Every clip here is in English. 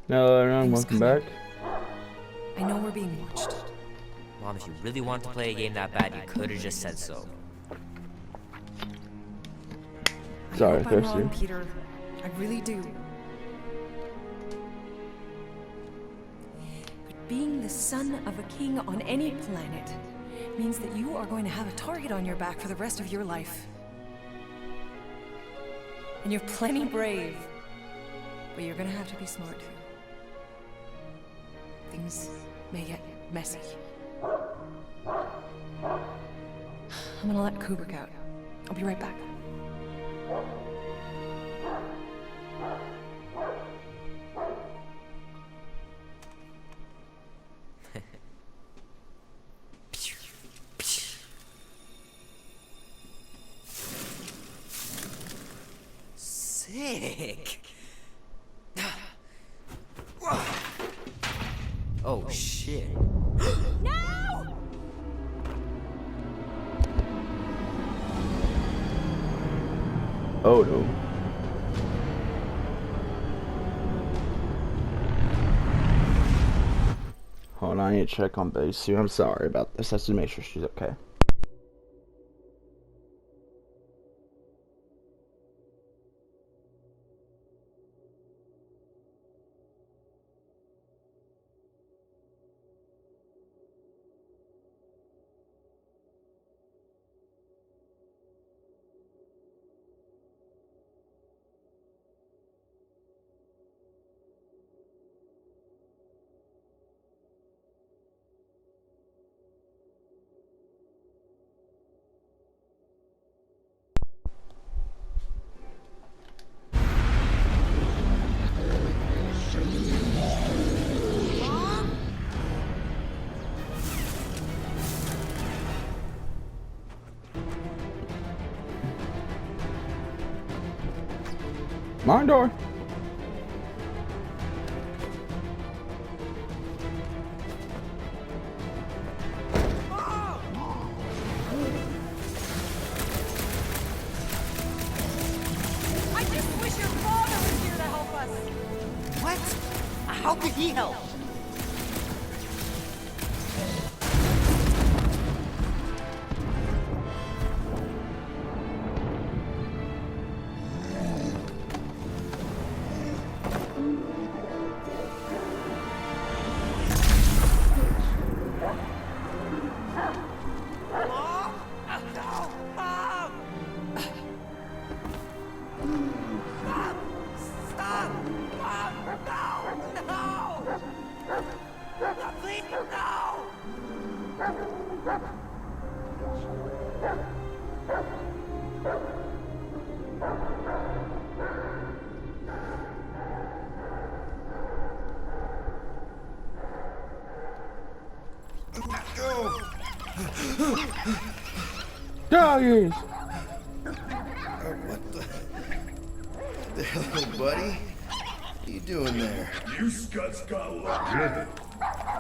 Hello everyone, Things welcome coming. back. I know we're being watched. Mom, if you really wanted to play a game that bad, you could have just said so. I Sorry, hope I'm thirsty. wrong, Peter. I really do. But being the son of a king on any planet means that you are going to have a target on your back for the rest of your life. And you're plenty brave. But you're gonna have to be smart too. Things may get messy. I'm gonna let Kubrick out. I'll be right back. Sick! Oh shit. Oh no. Hold on, I need to check on Base. I'm sorry about this. I have to make sure she's okay. Mine door. I just wish your father was here to help us! What? How could he help? Doggies! What the hell, buddy? What are you doing there? You scuts got lucky.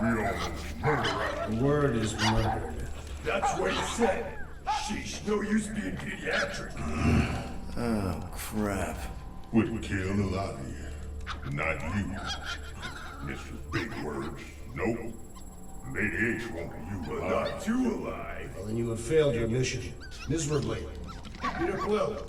We almost murdered. The word is murdered. That's what he said. Sheesh, no use being pediatric. Oh, crap. Would kill a lot of you. Not you. Mr. Big Words. Nope. Lady H wanted you alive. But not you alive. Well, then you have failed your mission. Miserably. Peter Quill.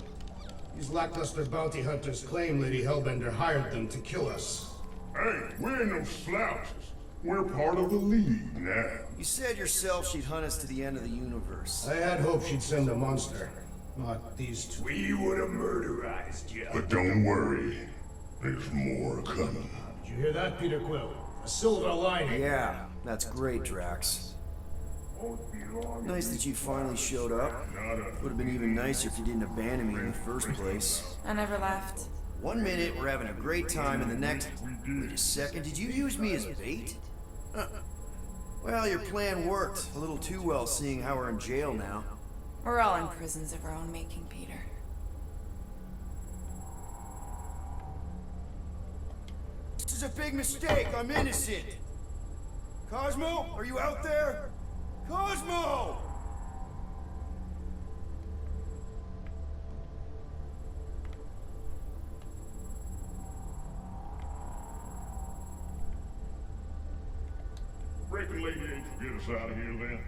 These lackluster bounty hunters claim Lady Hellbender hired them to kill us. Hey, we ain't no slouches. We're part of the League now. You said yourself she'd hunt us to the end of the universe. I had hoped she'd send a monster. Not these two. We would have murderized you. But don't worry. There's more coming. Did you hear that, Peter Quill? A silver lining. Yeah, that's great, Drax. Nice that you finally showed up. Would have been even nicer if you didn't abandon me in the first place. I never left. 1 minute, we're having a great time, and the next... Wait a second, did you use me as bait? Well, your plan worked. A little too well, seeing how we're in jail now. We're all in prisons of our own making, Peter. This is a big mistake. I'm innocent. Cosmo, are you out there? Cosmo! reckon Lady H will get us out of here then?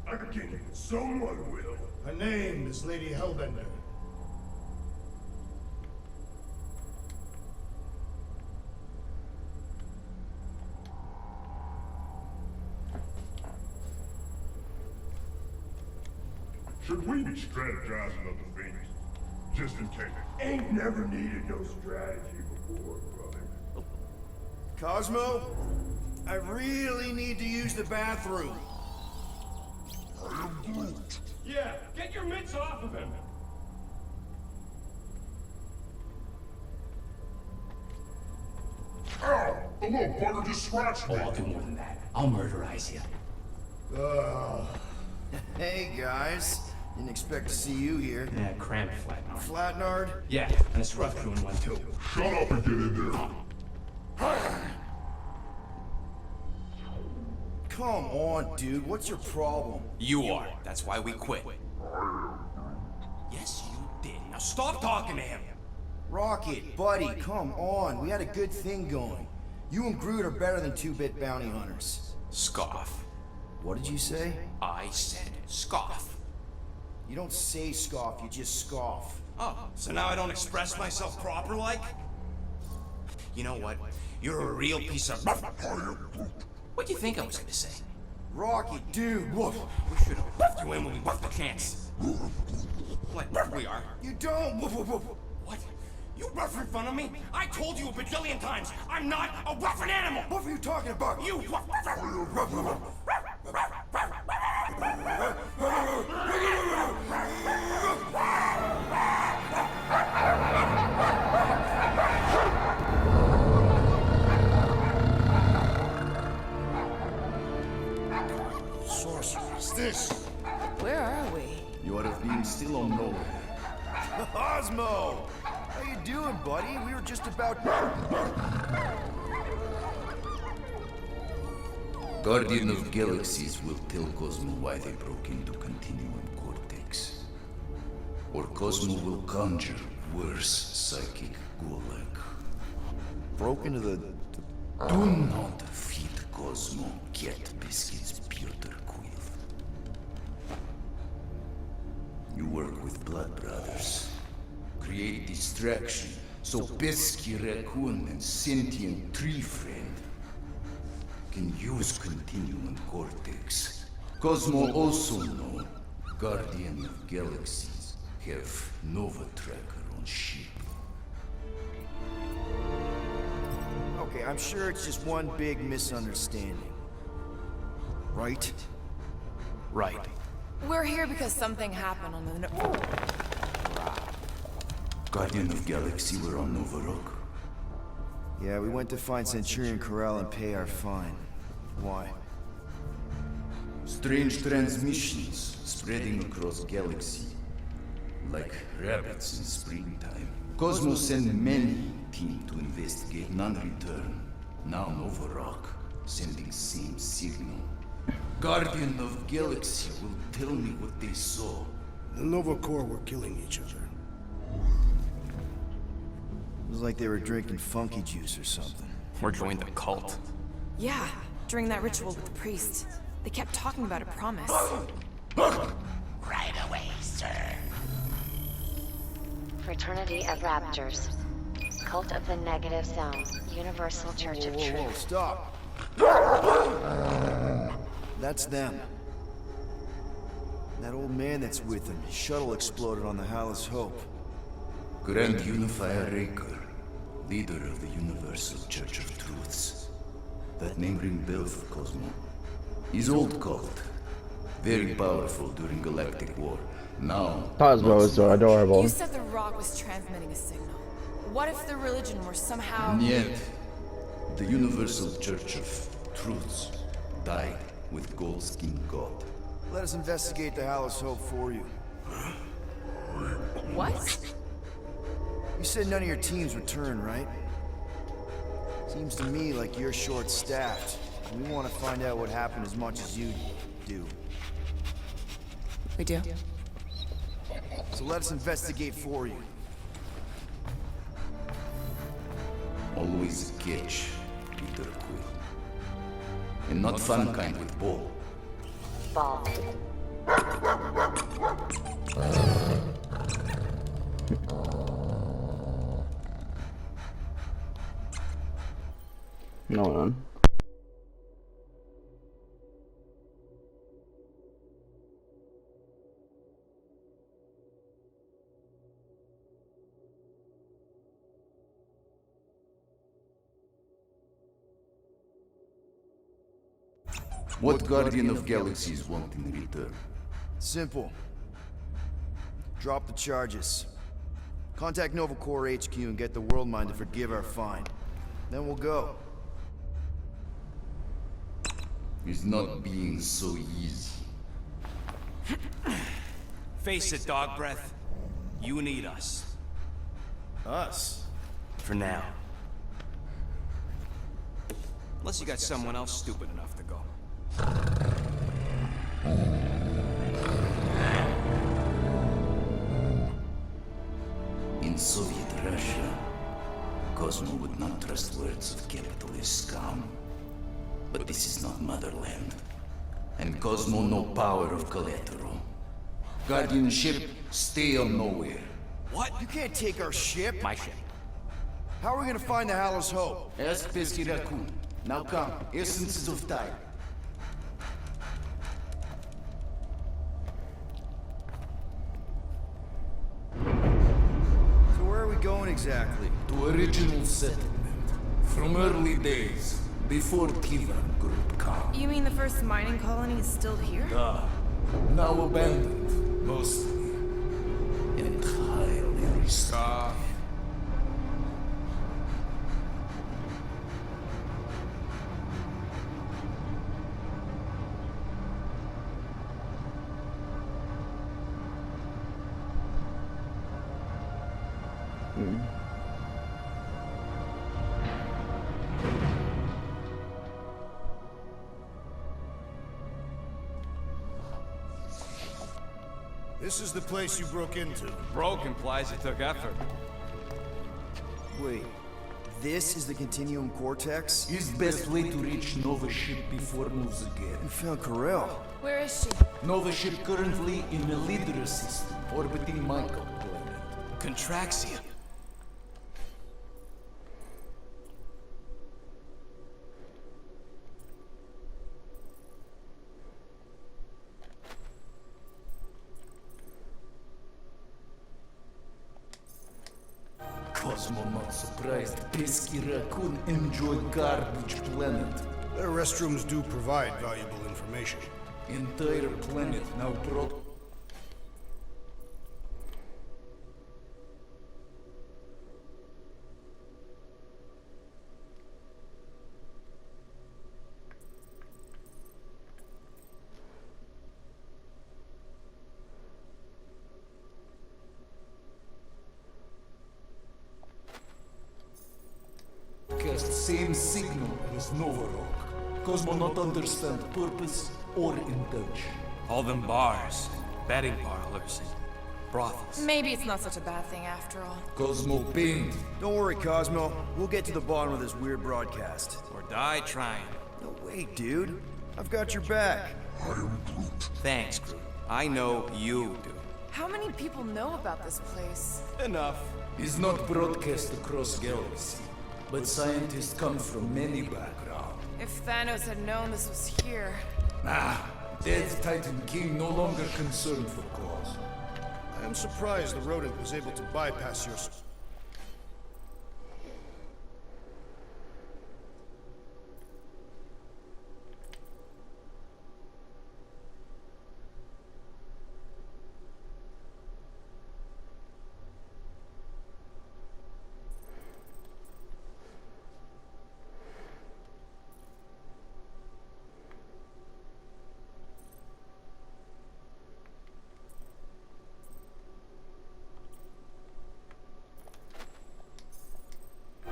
I can. Someone will. Her name is Lady Hellbender. Should we be strategizing other things? Just in case. Ain't never needed no strategy before, brother. Cosmo, I really need to use the bathroom. Yeah, get your mitts off of him! Ow! The little bugger just scratched me. Oh, I'll do more than that. I'll murderize you. Hey, guys. Didn't expect to see you here. Yeah, cramp Flatnard. Flatnard? Yeah, and a scruff crew in one too. Shut up and get in there. Come on, dude. What's your problem? You are. That's why we quit. Yes, you did. Now stop talking to him. Rocket, buddy, come on. We had a good thing going. You and Groot are better than two-bit bounty hunters. Scoff. What did you say? I said scoff. You don't say scoff, you just scoff. Oh, so now I don't express myself proper like? You know what? You're a real piece of... What do you think I was gonna say? Rocket, dude, woof. We should have buffed you in when we buffed the chance. Like we are. You don't, woof, woof, woof. What? You rough in front of me? I told you a bajillion times, I'm not a roughin' animal! What are you talking about? You Sorceress, this! Where are we? You are being still on nowhere. Cosmo! How you doing, buddy? We were just about... Guardian of Galaxies will tell Cosmo why they broke into Continuum Cortex. Or Cosmo will conjure worse psychic gulag. Broke into the... Do not feed Cosmo cat biscuits, Piotr Quill. You work with Blood Brothers. Create distraction so Pesky Raccoon and sentient tree friend can use Continuum Cortex. Cosmo also know Guardian of Galaxies have Nova Tracker on ship. Okay, I'm sure it's just one big misunderstanding. Right? Right. We're here because something happened on the... Guardian of Galaxy were on Nova Rock. Yeah, we went to find Centurion Corral and pay our fine. Why? Strange transmissions spreading across galaxy, like rabbits in springtime. Cosmo sent many teams to investigate, none return. Now Nova Rock, sending same signal. Guardian of Galaxy will tell me what they saw. The Nova Corps were killing each other. It was like they were drinking funky juice or something. Or joined the cult. Yeah, during that ritual with the priest. They kept talking about a promise. Right away, sir. Fraternity of Raptors. Cult of the Negative Zones. Universal Church of Whoa, whoa, Truth. stop! That's them. That old man that's with them. His shuttle exploded on the Hallis Hope. Grand Unifier Raker, leader of the Universal Church of Truths. That name ring bell for Cosmo. His old cult. Very powerful during Galactic War. Now... Cosmo is so adorable. You said the rock was transmitting a signal. What if the religion were somehow... Yet, the Universal Church of Truths died with Goldskin God. Let us investigate the Hallis Hope for you. What? You said none of your teams return, right? Seems to me like you're short-staffed. We want to find out what happened as much as you do. We do. So let us investigate for you. Always a catch, Peter Quill. And not fun kind with ball. Ball. No one. What Guardian of Galaxies want in return? Simple. Drop the charges. Contact Nova Corps HQ and get the World Mind to forgive our fine. Then we'll go. It's not being so easy. Face it, dog breath. You need us. Us? For now. Unless you got someone else stupid enough to go. In Soviet Russia, Cosmo would not trust words of capitalist scum. But this is not motherland. And Cosmo no power of collateral. Guardianship, stay on nowhere. What? You can't take our ship? My ship. How are we gonna find the Hallows Hope? Ask Pesky Raccoon. Now come, essences of time. So where are we going exactly? To original settlement. From early days, before Tivan Group come. You mean the first mining colony is still here? Now abandoned, mostly. Entirely restored. This is the place you broke into. Broke implies it took effort. Wait, this is the Continuum Cortex? Is best way to reach Nova ship before moves again. You found Corel. Where is she? Nova ship currently in the Lydra system, orbiting Michael planet. Contraxian. Cosmo not surprised. Pesky Raccoon enjoy garbage planet. Their restrooms do provide valuable information. Entire planet now brought. Cast same signal as Nova Rock. Cosmo not understand purpose or intention. All them bars, betting parlors, and brothels. Maybe it's not such a bad thing after all. Cosmo pain. Don't worry, Cosmo. We'll get to the bottom of this weird broadcast. Or die trying. No way, dude. I've got your back. Thanks, Groot. I know you do. How many people know about this place? Enough. Is not broadcast across galaxy, but scientists come from many backgrounds. If Thanos had known this was here... Dead Titan King no longer concerned for cause. I am surprised the rodent was able to bypass your...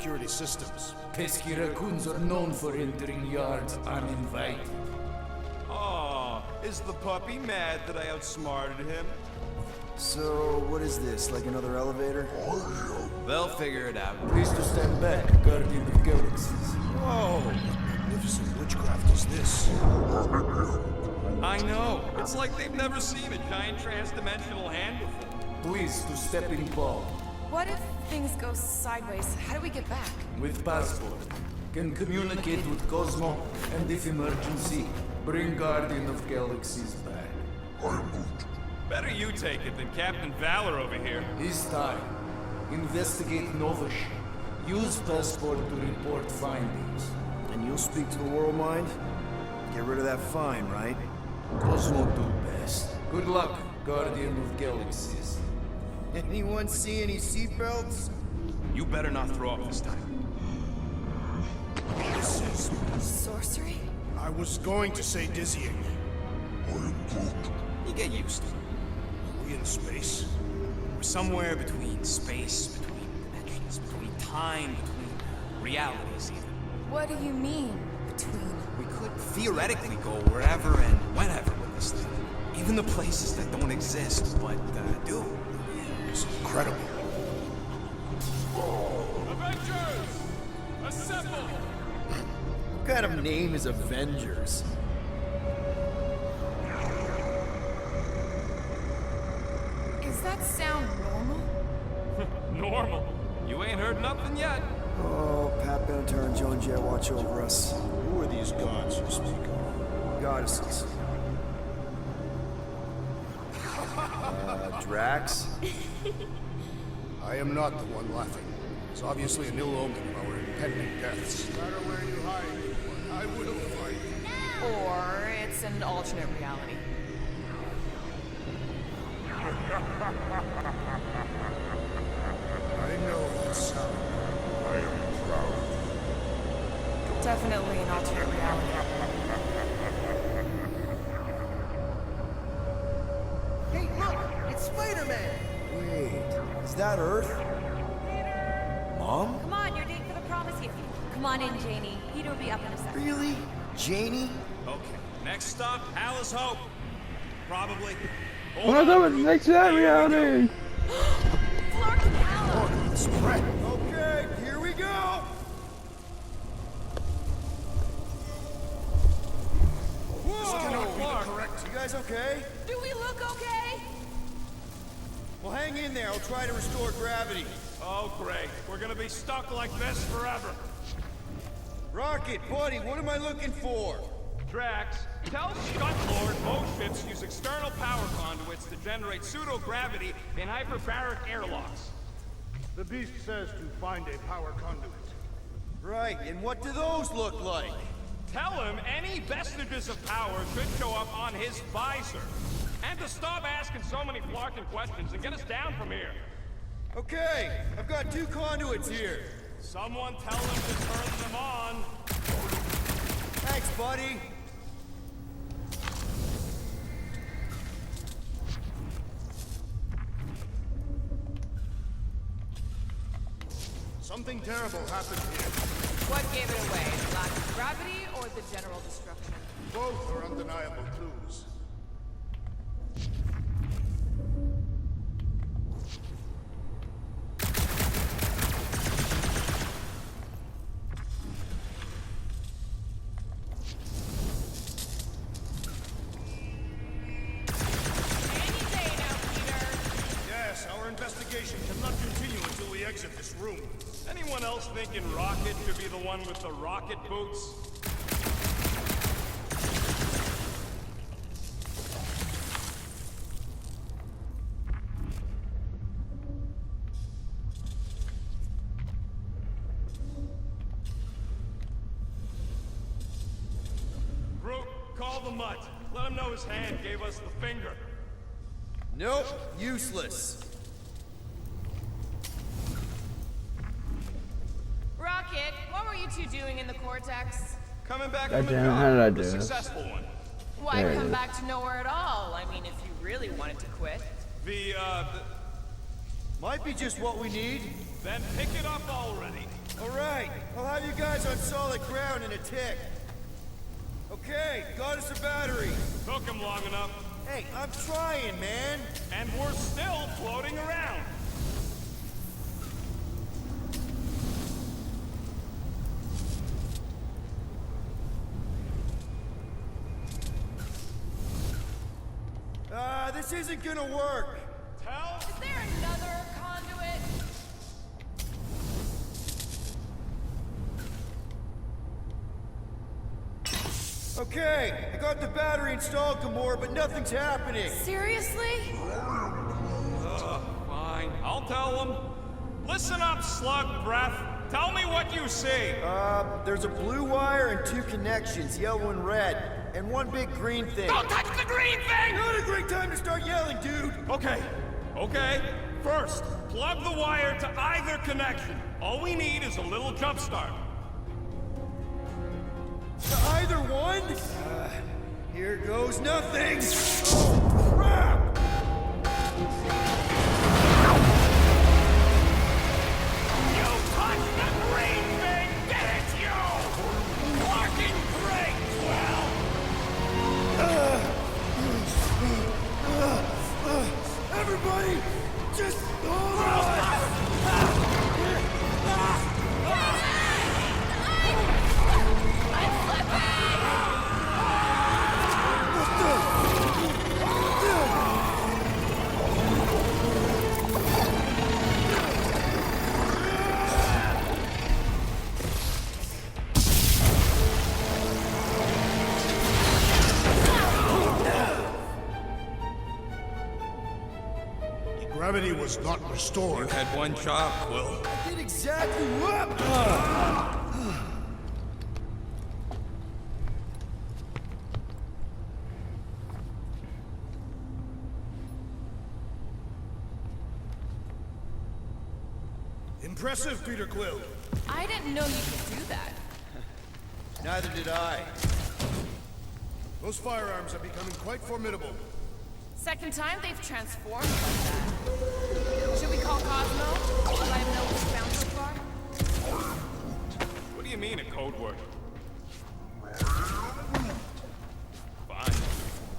security systems. Pesky raccoons are known for entering yards uninvited. Oh, is the puppy mad that I outsmarted him? So, what is this, like another elevator? They'll figure it out. Please to stand back, Guardian of Galaxies. Whoa! What magnificent witchcraft is this? I know. It's like they've never seen a giant trans-dimensional hand before. Please to step in ball. What if things go sideways? How do we get back? With passport. Can communicate with Cosmo, and if emergency, bring Guardian of Galaxies back. Better you take it than Captain Valor over here. His time. Investigate Nova ship. Use passport to report findings. And you'll speak to the World Mind? Get rid of that fine, right? Cosmo do best. Good luck, Guardian of Galaxies. Anyone see any seatbelts? You better not throw up this time. This is... Sorcery? I was going to say dizzying. You get used to it. Are we in space? We're somewhere between space, between dimensions, between time, between realities even. What do you mean, between? We could theoretically go wherever and whenever with this thing. Even the places that don't exist, but do. It's incredible. Avengers! Assemble! What kind of name is Avengers? Is that sound normal? Normal. You ain't heard nothing yet. Oh, Pat Benatar and Joan Jett watch over us. Who are these gods you speak of? Goddesses. Drax? I am not the one laughing. It's obviously an ill omen of our impending deaths. No matter where you hide, I will find you. Or it's an alternate reality. I know that sound. I am proud. Definitely an alternate reality. Hey, look! It's Spider-Man! Wait, is that Earth? Mom? Come on, you're late for the promise here. Come on in, Janie. Peter will be up in a second. Really? Janie? Okay, next stop, Alice Hope. Probably. What am I doing next to that reality? Spread. Okay, here we go! This cannot be the correct. You guys okay? Do we look okay? Well, hang in there. I'll try to restore gravity. Oh, great. We're gonna be stuck like this forever. Rocket, buddy, what am I looking for? Drax, tell Scut-Lord most ships use external power conduits to generate pseudo-gravity in hyperbaric airlocks. The beast says to find a power conduit. Right, and what do those look like? Tell him any vestiges of power should show up on his visor. And to stop asking so many flarkin' questions and get us down from here. Okay, I've got 2 conduits here. Someone tell him to turn them on. Thanks, buddy. Something terrible happened here. What gave it away? The lack of gravity or the general destruction? Both are undeniable clues. Yes, our investigation cannot continue until we exit this room. Anyone else thinking Rocket should be the one with the rocket boots? Groot, call the mutt. Let him know his hand gave us the finger. Nope, useless. Rocket, what were you two doing in the Cortex? Coming back God from a damn it, job, how did I do the this? successful one. Why There it come is. back to nowhere at all? I mean, if you really wanted to quit. The Might be just what we need. then pick it up already. All right, I'll have you guys on solid ground in a tick. Okay, got us a battery. Took him long enough, Hey, I'm trying, man. and we're still floating around. This isn't gonna work. Tell? Is there another conduit? Okay, I got the battery installed, Gamora, but nothing's happening. Seriously? Fine. I'll tell them. Listen up, slug breath. Tell me what you see. There's a blue wire and 2 connections, yellow and red, and 1 big green thing. Don't touch the green thing! Not a great time to start yelling, dude! Okay. First, plug the wire to either connection. All we need is a little jump start. To either one? Here goes nothing! Oh, crap! You touched the green thing, didn't you? Working great, Quill! Everybody, just hold on! Gravity was not restored. You had one job, Quill. I did exactly what? Impressive, Peter Quill. I didn't know you could do that. Neither did I. Those firearms are becoming quite formidable. Second time they've transformed like that. Should we call Cosmo? Let him know what we found so far? What do you mean, a code word? Fine.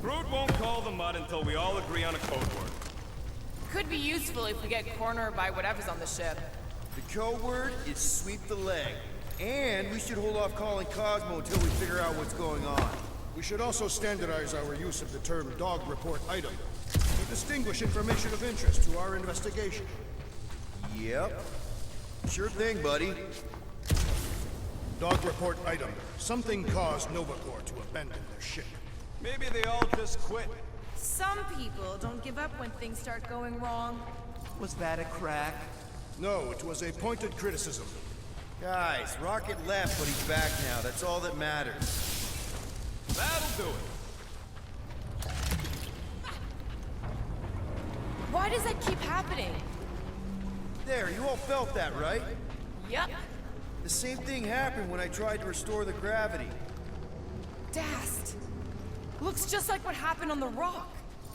Groot won't call the mud until we all agree on a code word. Could be useful if we get cornered by whatever's on the ship. The code word is sweep the leg. And we should hold off calling Cosmo until we figure out what's going on. We should also standardize our use of the term dog report item to distinguish information of interest to our investigation. Yep. Sure thing, buddy. Dog report item. Something caused Novacore to abandon their ship. Maybe they all just quit. Some people don't give up when things start going wrong. Was that a crack? No, it was a pointed criticism. Guys, Rocket left, but he's back now. That's all that matters. That'll do it. Why does that keep happening? There, you all felt that, right? Yup. The same thing happened when I tried to restore the gravity. Dast. Looks just like what happened on the rock.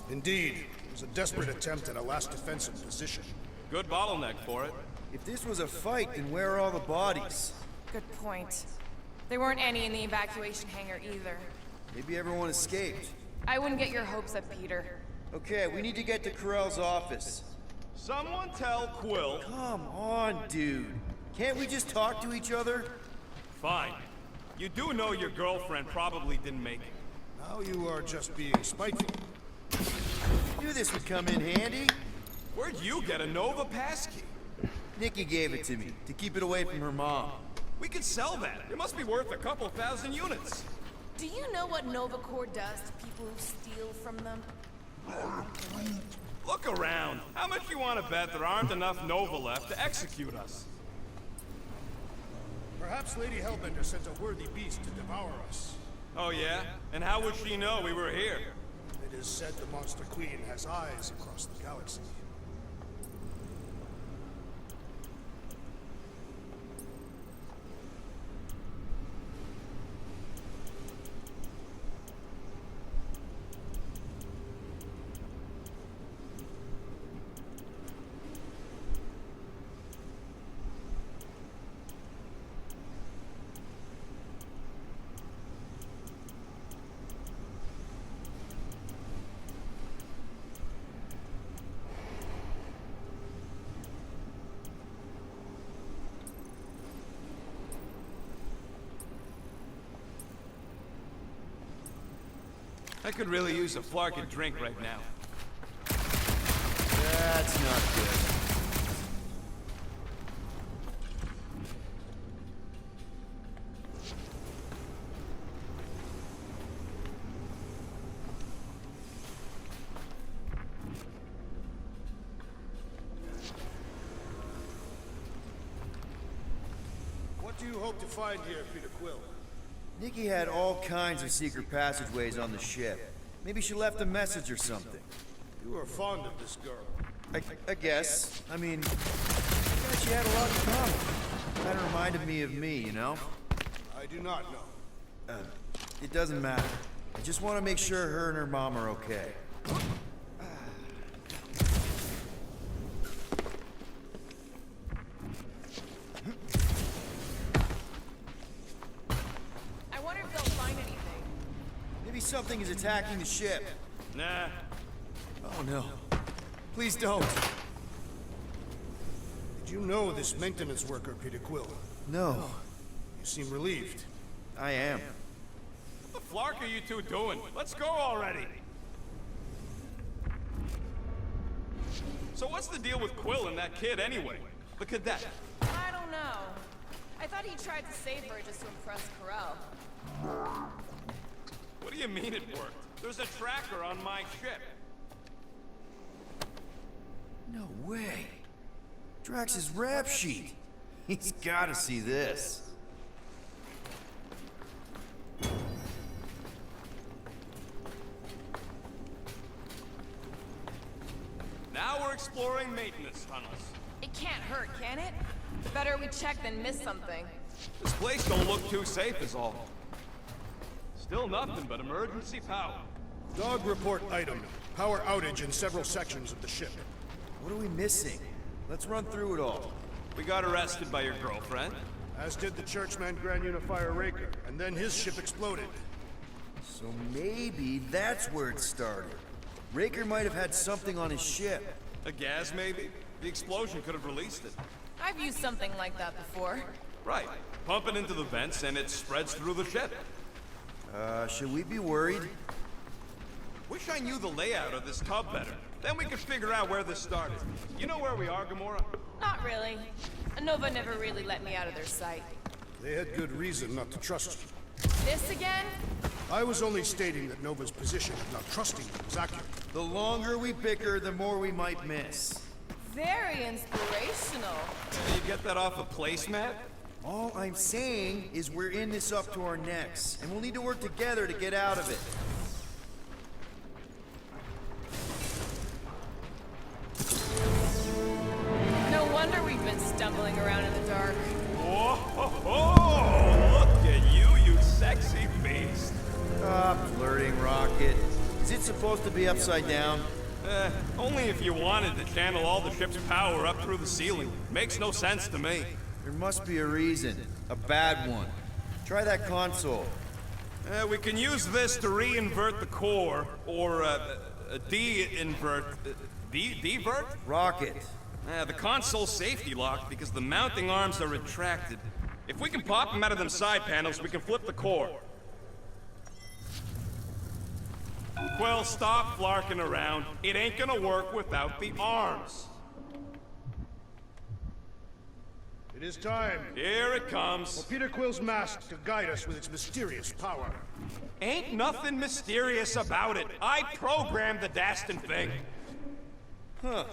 Indeed, it was a desperate attempt at a last defensive position. Good bottleneck for it. If this was a fight, then where are all the bodies? Good point. There weren't any in the evacuation hangar either. Maybe everyone escaped. I wouldn't get your hopes up, Peter. Okay, we need to get to Carell's office. Someone tell Quill. Come on, dude. Can't we just talk to each other? Fine. You do know your girlfriend probably didn't make it. Now you are just being spiteful. Knew this would come in handy. Where'd you get a Nova passkey? Nikki gave it to me, to keep it away from her mom. We could sell that. It must be worth a couple thousand units. Do you know what Novacore does to people who steal from them? Look around. How much you want to bet there aren't enough Nova left to execute us? Perhaps Lady Hellbender sent a worthy beast to devour us. Oh yeah? And how would she know we were here? It is said the Monster Queen has eyes across the galaxy. I could really use a Flarkin drink right now. That's not good. What do you hope to find here, Peter Quill? Nikki had all kinds of secret passageways on the ship. Maybe she left a message or something. You are fond of this girl. I guess. I mean, she had a lot in common. Kind of reminded me of me, you know? I do not know. It doesn't matter. I just want to make sure her and her mom are okay. I wonder if they'll find anything. Maybe something is attacking the ship. Nah. Oh no. Please don't. Did you know this maintenance worker, Peter Quill? No. You seem relieved. I am. What the flark are you two doing? Let's go already. So what's the deal with Quill and that kid anyway? The cadet. I don't know. I thought he tried to save her just to impress Corel. What do you mean it worked? There's a tracker on my ship. No way. Drax's rap sheet. He's gotta see this. Now we're exploring maintenance tunnels. It can't hurt, can it? Better we check than miss something. This place don't look too safe is all. Still nothing but emergency power. Dog report item. Power outage in several sections of the ship. What are we missing? Let's run through it all. We got arrested by your girlfriend. As did the churchman Grand Unifier Raker, and then his ship exploded. So maybe that's where it started. Raker might have had something on his ship. A gas, maybe? The explosion could have released it. I've used something like that before. Right. Pump it into the vents and it spreads through the ship. Should we be worried? Wish I knew the layout of this tub better. Then we could figure out where this started. You know where we are, Gamora? Not really. Nova never really let me out of their sight. They had good reason not to trust you. This again? I was only stating that Nova's position of not trusting you was accurate. The longer we bicker, the more we might miss. Very inspirational. You get that off a placemat? All I'm saying is we're in this up to our necks, and we'll need to work together to get out of it. No wonder we've been stumbling around in the dark. Whoa! Look at you, you sexy beast. Flirting rocket. Is it supposed to be upside down? Only if you wanted to channel all the ship's power up through the ceiling. Makes no sense to me. There must be a reason. A bad one. Try that console. We can use this to re-invert the core, or de-invert... Divert? Rocket. The console's safety locked because the mounting arms are retracted. If we can pop them out of them side panels, we can flip the core. Well, stop flarking around. It ain't gonna work without the arms. It is time Here it comes. for Peter Quill's mask to guide us with its mysterious power. Ain't nothing mysterious about it. I programmed the Dastin thing. Huh.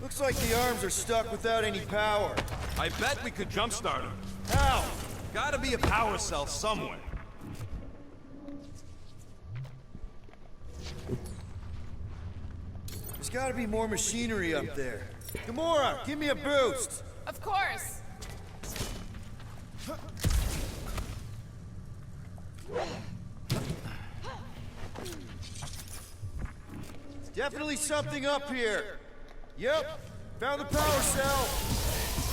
Looks like the arms are stuck without any power. I bet we could jumpstart them. How? Gotta be a power cell somewhere. There's gotta be more machinery up there. Gamora, give me a boost! Of course. Definitely something up here. Yep, found the power cell.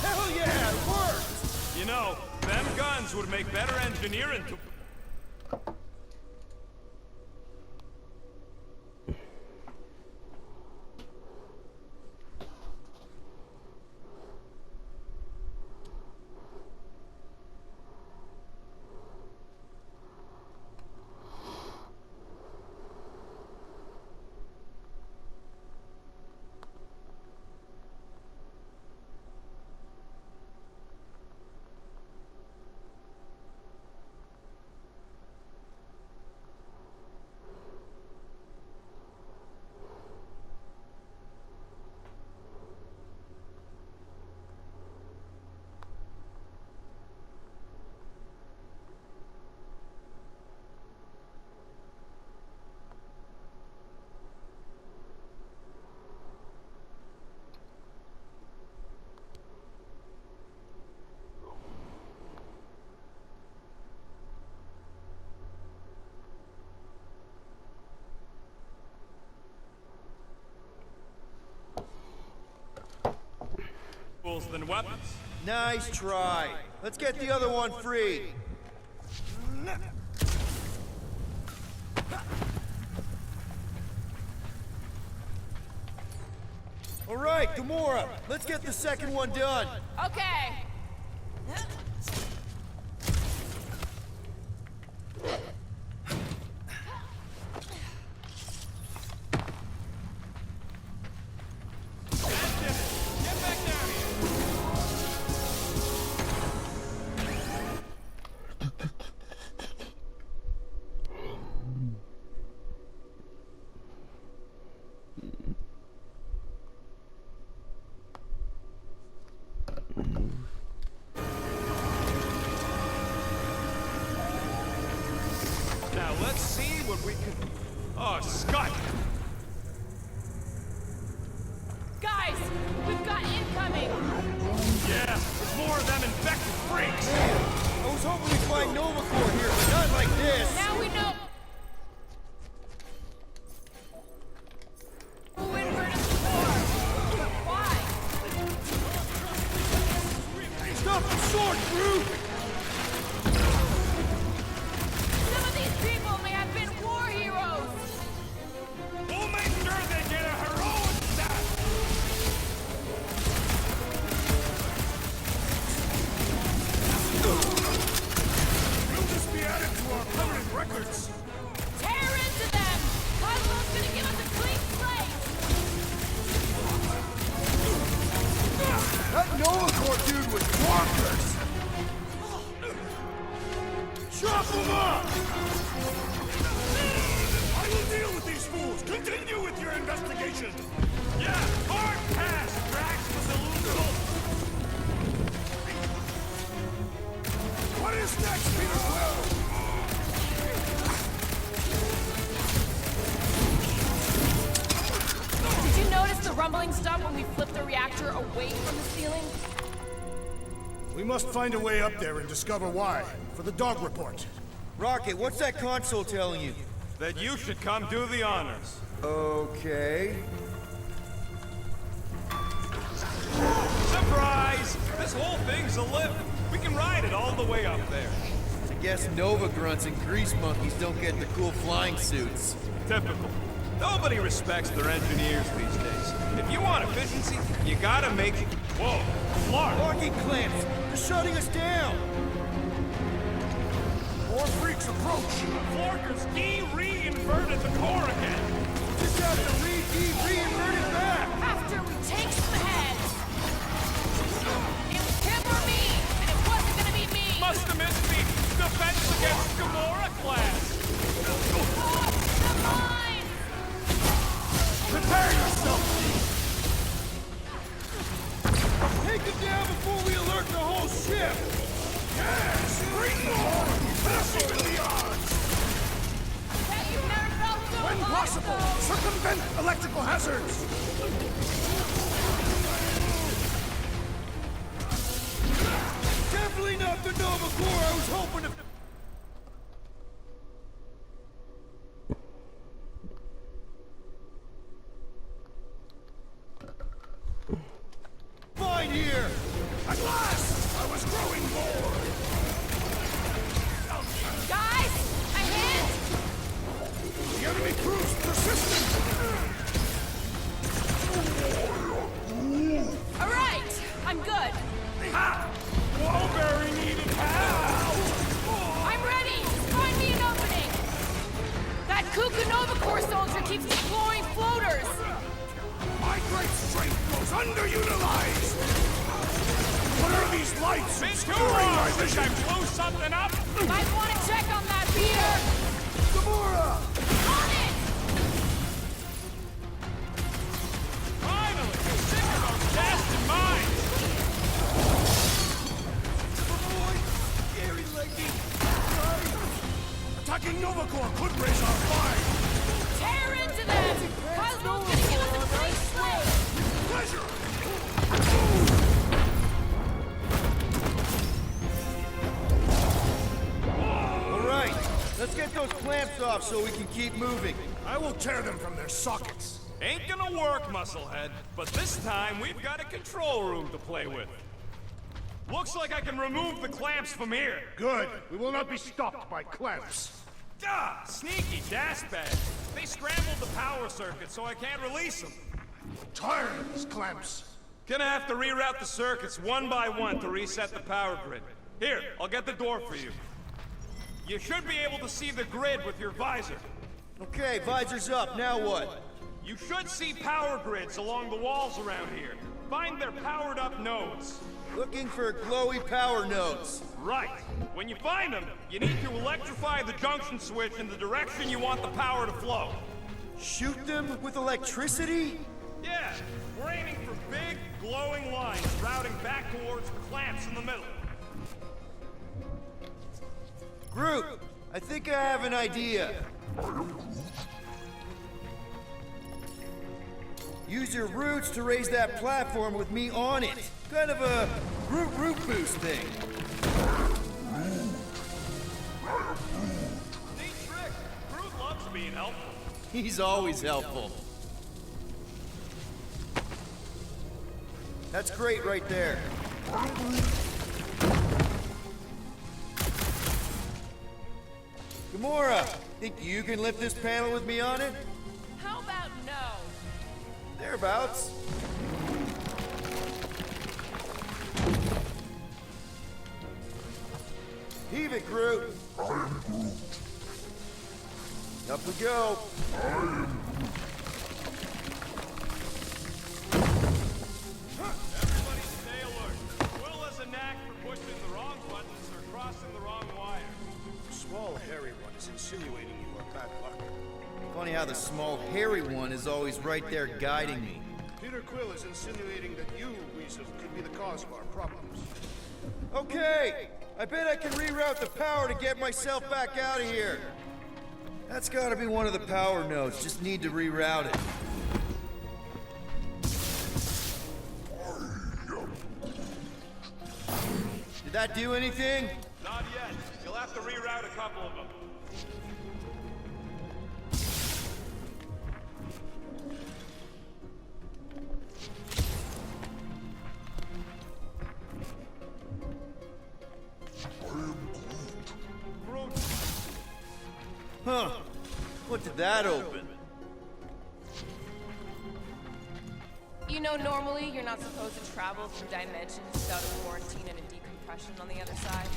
Hell yeah, it worked! You know, them guns would make better engineering to... tools than weapons. Nice try. Let's get the other one free. All right, Gamora, let's get the second one done. Okay. Get back down here. Now let's see what we can. Oh, Scott! Guys, we've got incoming. Yeah, there's more of them infected freaks. I was hoping we'd find Nova Corps here, but not like this. Now we know. Who inverted the war? Why? Stop the sword, crew! Some of these people may have been war heroes. We'll make sure they get a heroic death. We'll just be added to our permanent records. Tear into them. Cosmo's gonna give us a clean slate. That Nova Corps dude was bonkers! Chop them up! I will deal with these fools. Continue with your investigation. Yeah, hard pass, Drax was a loser. What is next, Peter Quill? Did you notice the rumbling stop when we flipped the reactor away from the ceiling? We must find a way up there and discover why, for the dog report. Rocket, what's that console telling you? That you should come do the honors. Okay. Surprise! This whole thing's a lift. We can ride it all the way up there. I guess Nova grunts and grease monkeys don't get the cool flying suits. Typical. Nobody respects their engineers these days. If you want efficiency, you gotta make... Whoa, Clark! Parking clamps! They're shutting us down! More freaks approach. Florker's re-inverted the core again. Just have to re-invert it back! After we take some heads. It was him or me, and it wasn't gonna be me. Must have missed me. Defense against Gamora class. Oh, the mine! Prepare yourself. Take them down before we alert the whole ship! Yes, bring more. Massive in the odds. Bet you've never felt so When alive, possible, though. circumvent electrical hazards. Definitely not the Nova Corps I was hoping to... Find here! At last, I was growing bored. Guys, a hint! The enemy proves persistent. All right, I'm good. Ha! Wallberry needed help! I'm ready. Just find me an opening. That Kuku Nova Corps soldier keeps deploying floaters. My great strength goes underutilized. What are these lights Me too, obscuring my Ross! Think I vision? blew something up? Might want to check on that, Peter. Gamora! On it! Finally! Sick of those blasted mines! Scary lady! Attacking Nova Corps could raise our flag. Tear into them! Cosmo's gonna give us a clean slate! Pleasure. All right, let's get those clamps off so we can keep moving. I will tear them from their sockets. Ain't gonna work, Musclehead, but this time we've got a control room to play with. Looks like I can remove the clamps from here. Good. We will not be stopped by clamps. Ah, sneaky dashbags. They scrambled the power circuit, so I can't release them. Tired of these clamps. Gonna have to reroute the circuits one by one to reset the power grid. Here, I'll get the door for you. You should be able to see the grid with your visor. Okay, visor's up. Now what? You should see power grids along the walls around here. Find their powered up nodes. Looking for glowy power nodes. Right. When you find them, you need to electrify the junction switch in the direction you want the power to flow. Shoot them with electricity? Yeah, we're aiming for big, glowing lines routing back towards the clamps in the middle. Groot, I think I have an idea. Use your roots to raise that platform with me on it. Kind of a root boost thing. Neat trick. Groot loves being helpful. He's always helpful. That's great right there. Gamora, think you can lift this panel with me on it? How about no? Thereabouts. Heave it, Groot. I am Groot. Up we go. I am Everybody stay alert. Will has a knack for pushing the wrong buttons or crossing the wrong wire. The small, hairy one is insinuating you are bad luck. Funny how the small, hairy one is always right there guiding me. Peter Quill is insinuating that you, Weasel, could be the cause of our problems. Okay, I bet I can reroute the power to get myself back out of here. That's gotta be one of the power nodes, just need to reroute it. Did that do anything? Not yet. You'll have to reroute a couple of them. Groot. Huh. What did that open? You know, normally you're not supposed to travel through dimensions without a quarantine and a decompression on the other side.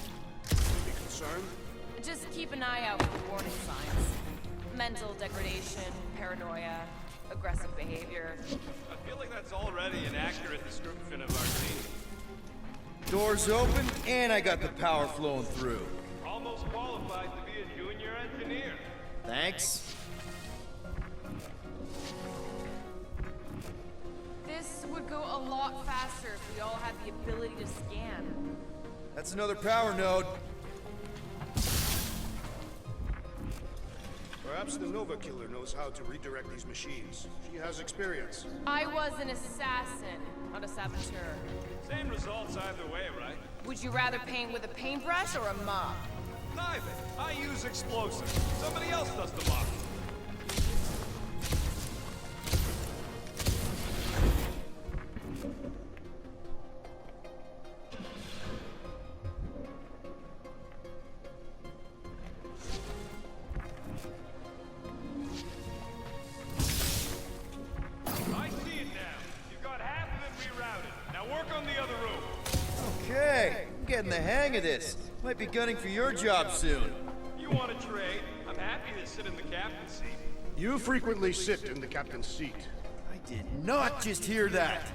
Be concerned? Just keep an eye out for warning signs. Mental degradation, paranoia, aggressive behavior. I feel like that's already an accurate description of our team. Doors open, and I got the power flowing through. Almost qualified to be a junior engineer. Thanks. This would go a lot faster if we all had the ability to scan. That's another power node. Perhaps the Nova Killer knows how to redirect these machines. She has experience. I was an assassin, not a saboteur. Same results either way, right? Would you rather paint with a paintbrush or a mop? Neither. I use explosives. Somebody else does the mopping. I see it now. You've got half of it rerouted. Now work on the other room. Okay, I'm getting the hang of this. Might be gunning for your job soon. You want to trade? I'm happy to sit in the captain's seat. You frequently sit in the captain's seat. I did not just hear that.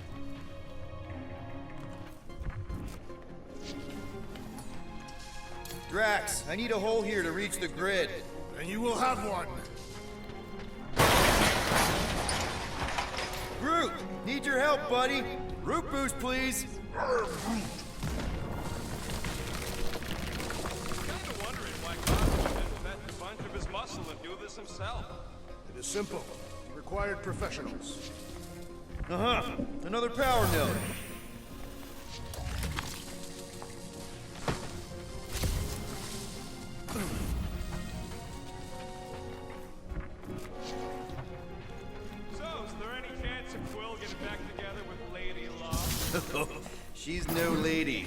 Drax, I need a hole here to reach the grid. And you will have one. Groot, need your help, buddy. Root boost, please. Kinda wondering why Cosmo didn't invent a bunch of his muscle and do this himself. It is simple. He required professionals. Uh-huh. Another power node. So, is She's no lady.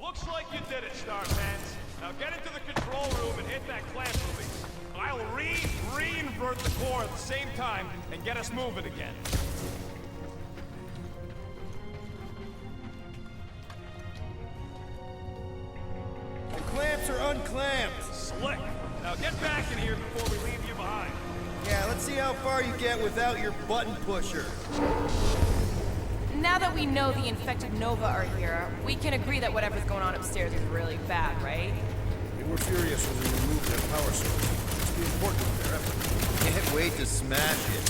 Looks like you did it, Star Pants. Now get into the control room and hit that clamp release. I'll re-invert the core at the same time and get us moving again. The clamps are unclamped. Slick. Now get back in here before we leave you behind. Yeah, let's see how far you get without your button pusher. Now that we know the infected Nova are here, we can agree that whatever's going on upstairs is really bad, right? They were furious when we removed their power source. It's the important of their effort. Can't wait to smash it.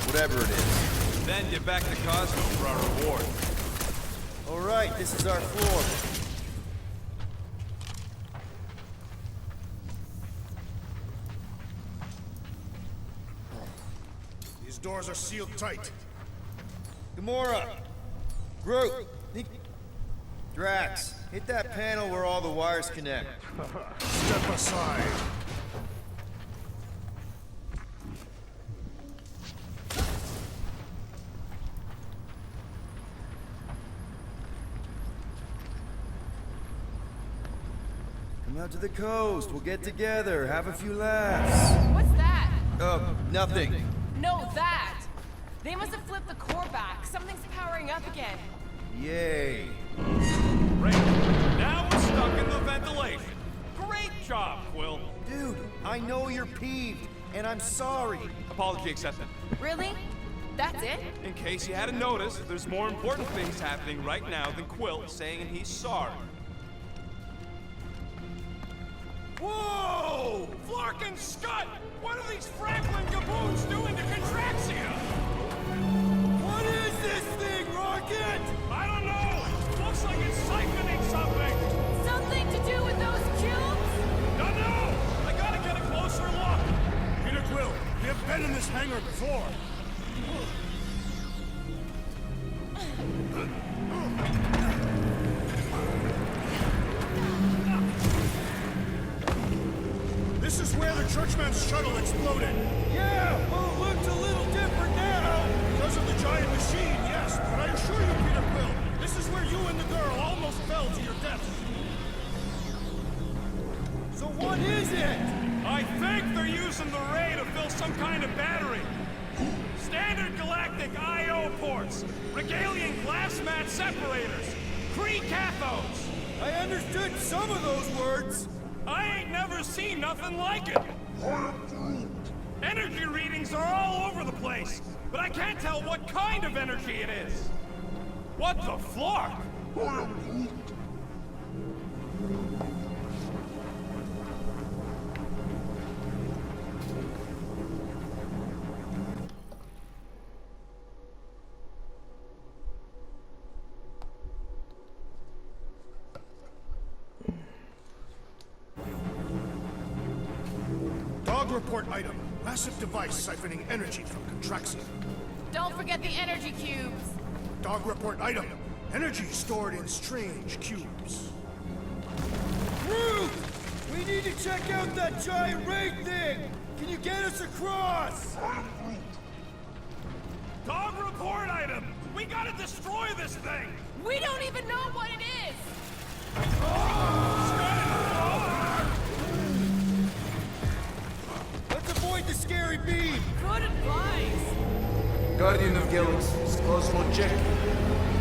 Whatever it is. Then get back to Cosmo for our reward. Alright, this is our floor. These doors are sealed tight. Gamora! Groot! Drax, hit that panel where all the wires connect. Step aside. Come out to the coast, we'll get together, have a few laughs. What's that? Nothing. No, that! They must have flipped the core back. Something's powering up again. Yay. Great. Now we're stuck in the ventilation. Great job, Quill. Dude, I know you're peeved, and I'm sorry. Apology accepted. Really? That's it? In case you hadn't noticed, there's more important things happening right now than Quill saying he's sorry. Whoa! Flark and Scud! What are these Franklin gaboons doing to Contraxia? What is this thing, Rocket? I don't know! Looks like it's siphoning something! Something to do with those cubes? Don't know! I gotta get a closer look! Peter Quill, we have been in this hangar before. This is where the Churchman's shuttle exploded. Yeah, well, it looks a little different now. Because of the giant machine, yes. But I assure you, Peter Quill, this is where you and the girl almost fell to your death. So what is it? I think they're using the ray to fill some kind of battery. Standard galactic I.O. ports, Regalian glass mat separators, Kree cathodes. I understood some of those words. I ain't never seen nothing like it. Energy readings are all over the place, but I can't tell what kind of energy it is. What the flark? Dog report item. Massive device siphoning energy from Contraxia. Don't forget the energy cubes. Dog report item. Energy stored in strange cubes. Groot! We need to check out that giant ray thing! Can you get us across? Dog report item! We gotta destroy this thing! We don't even know what it is! Let's avoid the scary beam! Good advice! Guardian of Galaxies, Cosmo check.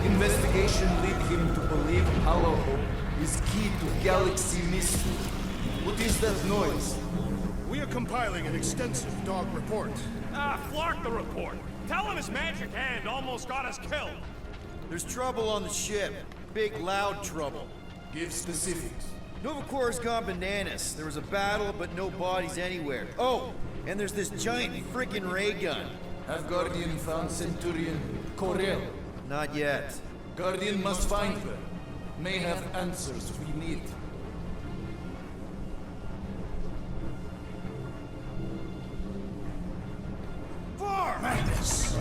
Investigation lead him to believe Hollow Hope is key to galaxy mystery. What is that noise? We are compiling an extensive dog report. Flark the report. Tell him his magic hand almost got us killed. There's trouble on the ship. Big, loud trouble. Give specifics. Nova Corps gone bananas. There was a battle, but no bodies anywhere. Oh, and there's this giant freaking ray gun. Have Guardian found Centurion Corel? Not yet. Guardian must find her. May have answers we need. Far! Madness!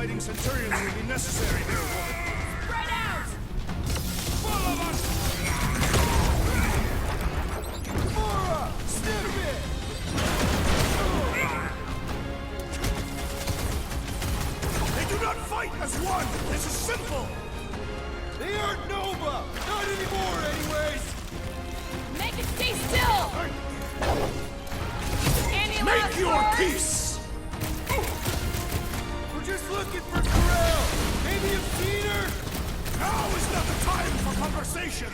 fighting Centurions will be necessary here, woman. Spread out! Full of us! Mora! Snip it! They do not fight as one! This is simple! They aren't Nova! Not anymore, anyways! Make it stay still! Any Make last your words? peace! We're just looking for Corel! Maybe you've seen her? Now is not the time for conversation!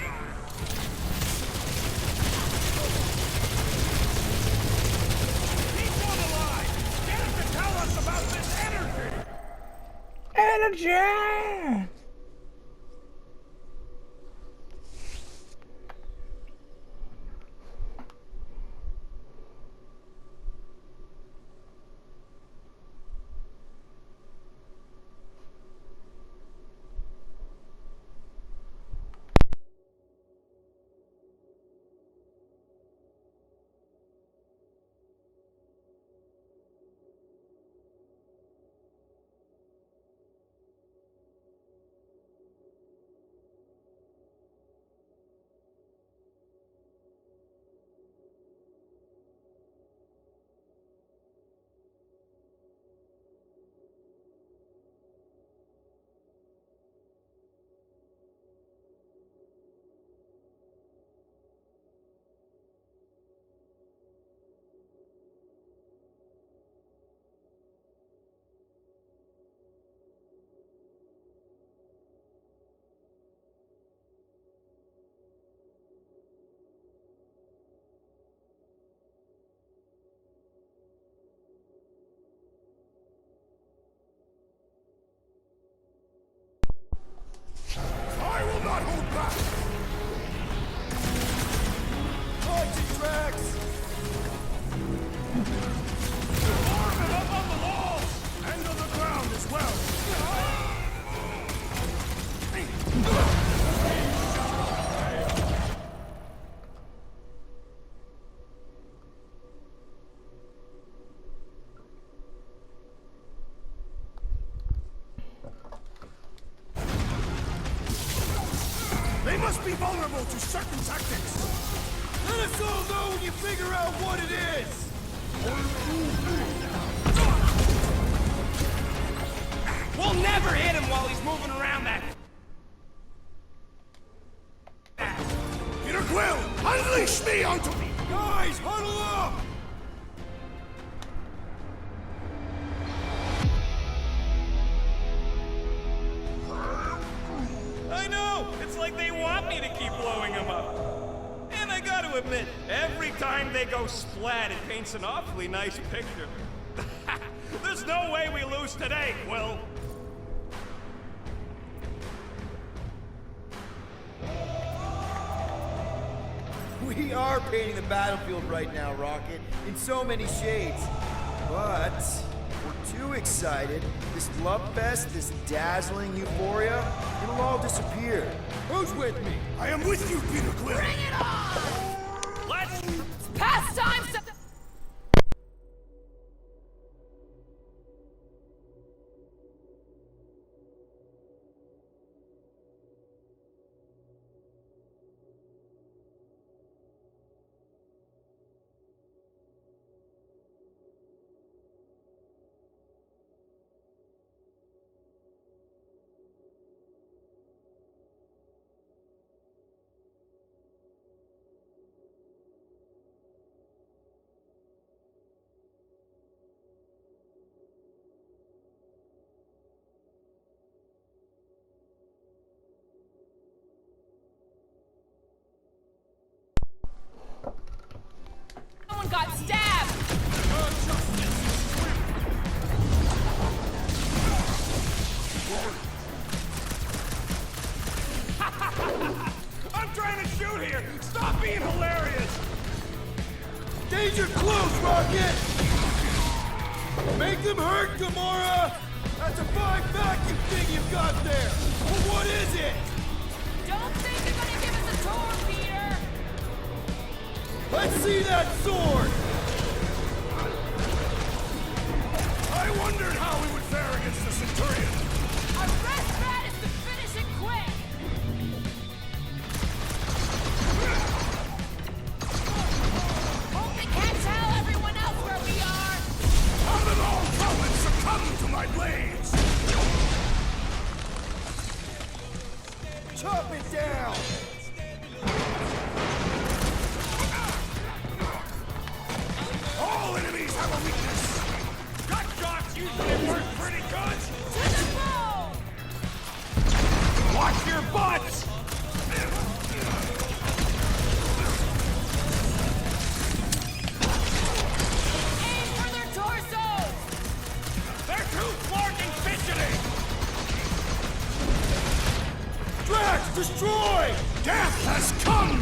Keep one alive! Get him to tell us about this energy! Energy! I will not hold back! Fighting tracks! Arm him up on the walls! And on the ground as well! They must be vulnerable to certain tactics! Let us all know when you figure out what it is! We'll never hit him while he's moving around that. Peter Quill, unleash me onto me! Guys, huddle up! I know! It's like they want me to keep blowing them up. And I gotta admit, every time they go splat, it paints an awfully nice picture. There's no way we lose today, Quill. We are painting the battlefield right now, Rocket, in so many shades. But we're too excited. This love fest, this dazzling euphoria, it'll all disappear. Who's with me? I am with you, Peter Quill! Bring it on! Let's... Past time! Someone got stabbed! I'm trying to shoot here! Stop being hilarious! Danger close, Rocket! Make them hurt, Gamora! That's a fine vacuum thing you've got there! But what is it? Don't think you're gonna give us a tour, Peter! Let's see that sword! I wondered how we would fare against the Centurion! Our best bet is to finish it quick! Hope they can't tell everyone else where we are! How did all come and succumb to my blades? Chop it down! All enemies have a weakness! Gut shots usually work pretty good! To the bow! Watch your butts! Aim for their torsos! They're too flarking fidgety! Drax, destroy! Death has come!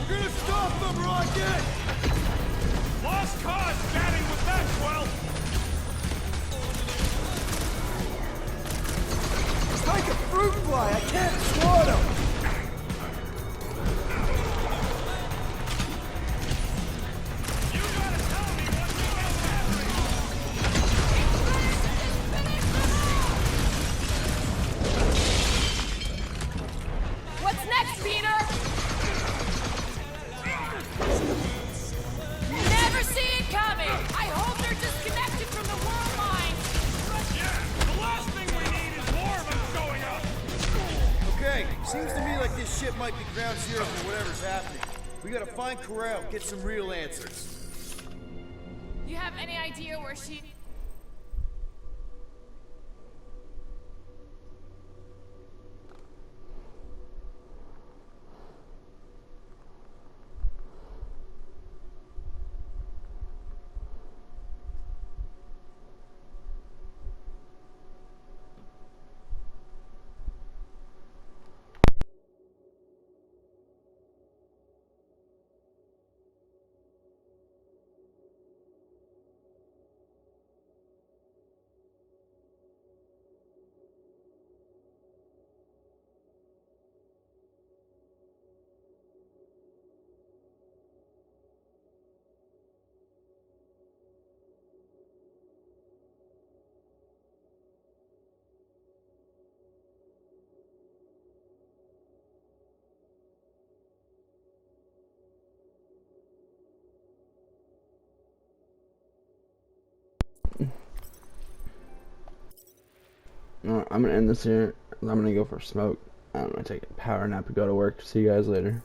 We're gonna stop them, Rocket! Lost cause chatting with that, well! It's like a fruit fly, I can't swat him! You gotta tell me what the hell's happening! What's next, Peter? Never see it coming! I hope they're disconnected from the world line! Yeah, the last thing we need is more of them showing up! Okay, seems to me like this ship might be ground zero for whatever's happening. We gotta find Corral, get some real answers. You have any idea where she... I'm gonna end this here. I'm gonna go for a smoke. I'm gonna take a power nap and go to work. See you guys later.